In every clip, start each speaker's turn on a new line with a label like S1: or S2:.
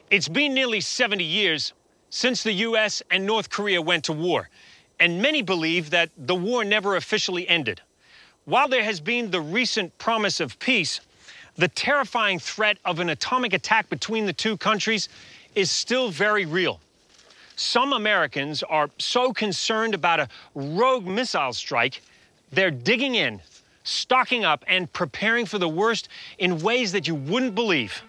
S1: It's been nearly 70 years since the U.S. and North Korea went to war, and many believe that the war never officially ended. While there has been the recent promise of peace, the terrifying threat of an atomic attack between the two countries is still very real. Some Americans are so concerned about a rogue missile strike, they're digging in, stocking up, and preparing for the worst in ways that you wouldn't believe.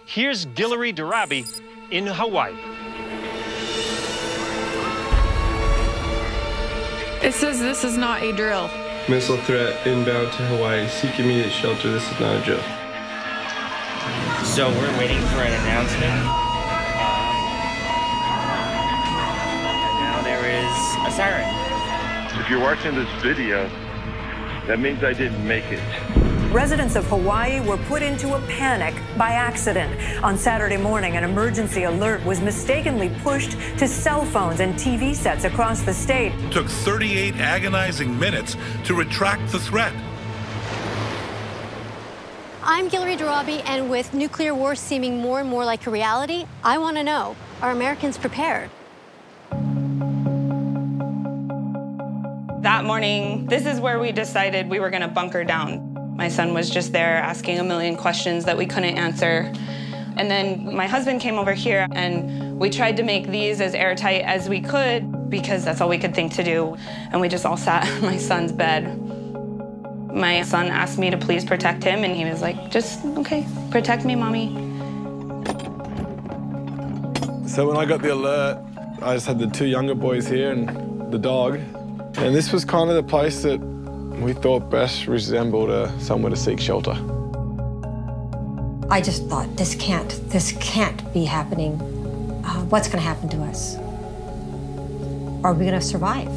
S1: Here's Gyllari Darabi in Hawaii.
S2: It says this is not a drill.
S3: Missile threat inbound to Hawaii. Seek immediate shelter. This is not a drill.
S4: So we're waiting for an announcement. And now there is a siren.
S5: If you're watching this video, that means I didn't make it.
S6: Residents of Hawaii were put into a panic by accident. On Saturday morning, an emergency alert was mistakenly pushed to cell phones and TV sets across the state.
S7: It took 38 agonizing minutes to retract the threat.
S8: I'm Gyllari Darabi, and with nuclear war seeming more and more like a reality, I want to know, are Americans prepared?
S2: That morning, this is where we decided we were going to bunker down. My son was just there asking a million questions that we couldn't answer. And then my husband came over here, and we tried to make these as airtight as we could because that's all we could think to do. And we just all sat on my son's bed. My son asked me to please protect him, and he was like, just, okay, protect me, Mommy.
S3: So when I got the alert, I just had the two younger boys here and the dog. And this was kind of the place that we thought best resembled somewhere to seek shelter.
S9: I just thought, this can't be happening. What's going to happen to us? Are we going to survive?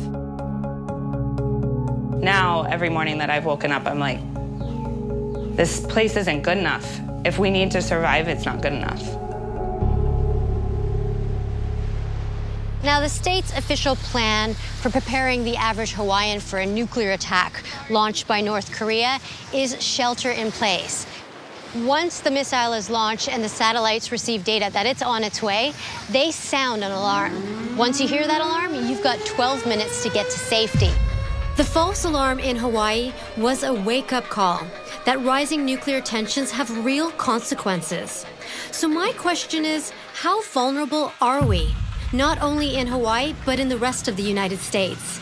S2: Now, every morning that I've woken up, I'm like, this place isn't good enough. If we need to survive, it's not good enough.
S8: Now, the state's official plan for preparing the average Hawaiian for a nuclear attack launched by North Korea is shelter in place. Once the missile is launched and the satellites receive data that it's on its way, they sound an alarm. Once you hear that alarm, you've got 12 minutes to get to safety. The false alarm in Hawaii was a wake-up call that rising nuclear tensions have real consequences. So my question is, how vulnerable are we? Not only in Hawaii, but in the rest of the United States.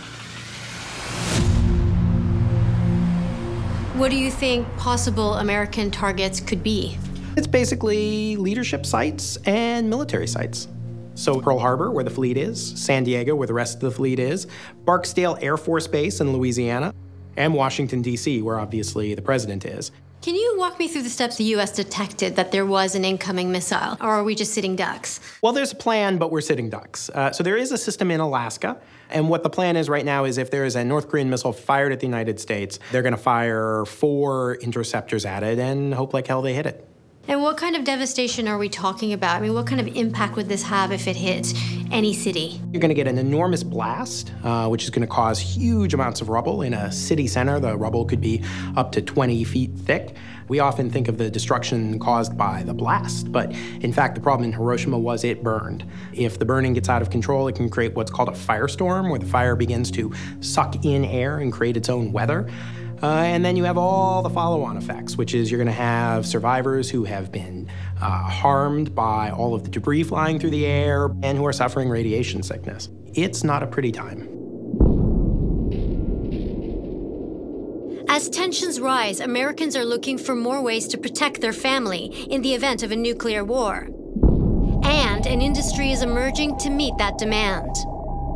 S8: What do you think possible American targets could be?
S10: It's basically leadership sites and military sites. So Pearl Harbor, where the fleet is, San Diego, where the rest of the fleet is, Barksdale Air Force Base in Louisiana, and Washington, D.C., where obviously the president is.
S8: Can you walk me through the steps the U.S. detected that there was an incoming missile, or are we just sitting ducks?
S10: Well, there's a plan, but we're sitting ducks. So there is a system in Alaska, and what the plan is right now is if there is a North Korean missile fired at the United States, they're going to fire 4 interceptors at it and hope like hell they hit it.
S8: And what kind of devastation are we talking about? I mean, what kind of impact would this have if it hit any city?
S10: You're going to get an enormous blast, which is going to cause huge amounts of rubble. In a city center, the rubble could be up to 20 feet thick. We often think of the destruction caused by the blast, but in fact, the problem in Hiroshima was it burned. If the burning gets out of control, it can create what's called a firestorm, where the fire begins to suck in air and create its own weather. And then you have all the follow-on effects, which is you're going to have survivors who have been harmed by all of the debris flying through the air and who are suffering radiation sickness. It's not a pretty time.
S8: As tensions rise, Americans are looking for more ways to protect their family in the event of a nuclear war. And an industry is emerging to meet that demand.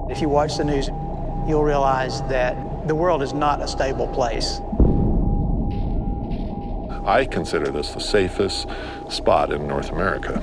S11: If you watch the news, you'll realize that the world is not a stable place.
S12: I consider this the safest spot in North America.